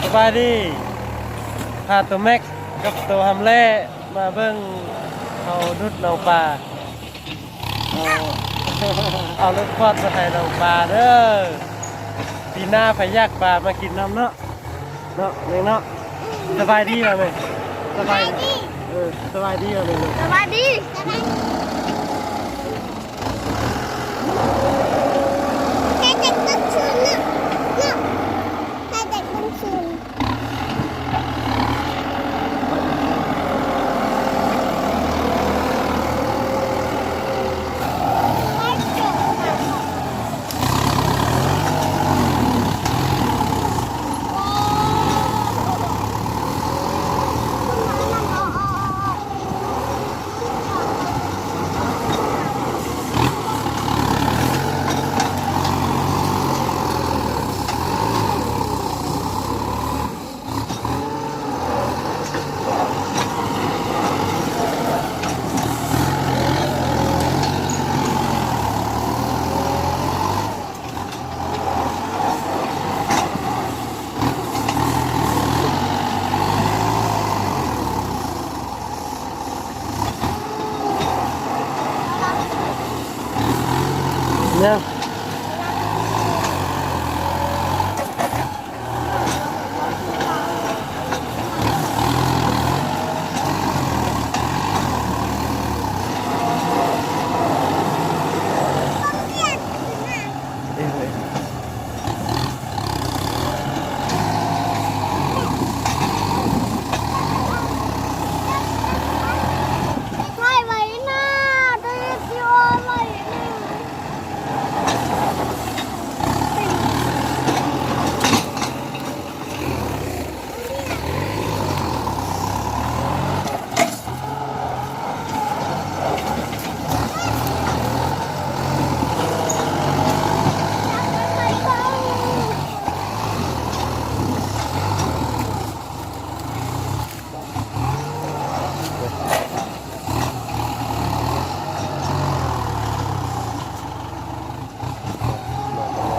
สบายดีพาตัวแม็กกับตัวฮัมเล่มาเบิ่งเขาดุดน้องปลาเอารถควัดมาให้น้องปลาเด้อปีหน้าไปยากปลามากินน้ำเนาะเนาะเลี้ยงเนาะสบายดีไหมสบายดีสบายดีเลยสวัสดีแค่เด็กต้องชูนนะแค่เด็กต้องชูนเนี่ยไม่ไหวนะตัวเดียวไหว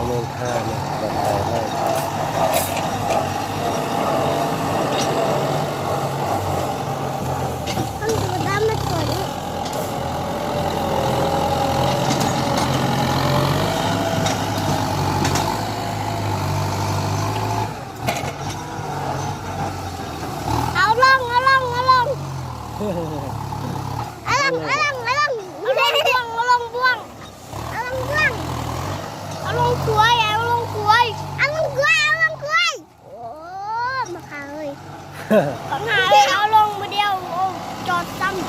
เรื่องค่าเนี่ยแบบไหนต้องดูด้านไม่สวยเอาลงเอาลงเอาลงเอาลงเอาลงเอาลงเอาลงบ่วงเอาลงบ่วงเอาลงกล้วยเอาลงกล้วยเอาลงกล้วยเอาลงกล้วยโอ้มาขาเลยปัญหาเลยเอาลงมาเดียวโอ้จอดซ้ำ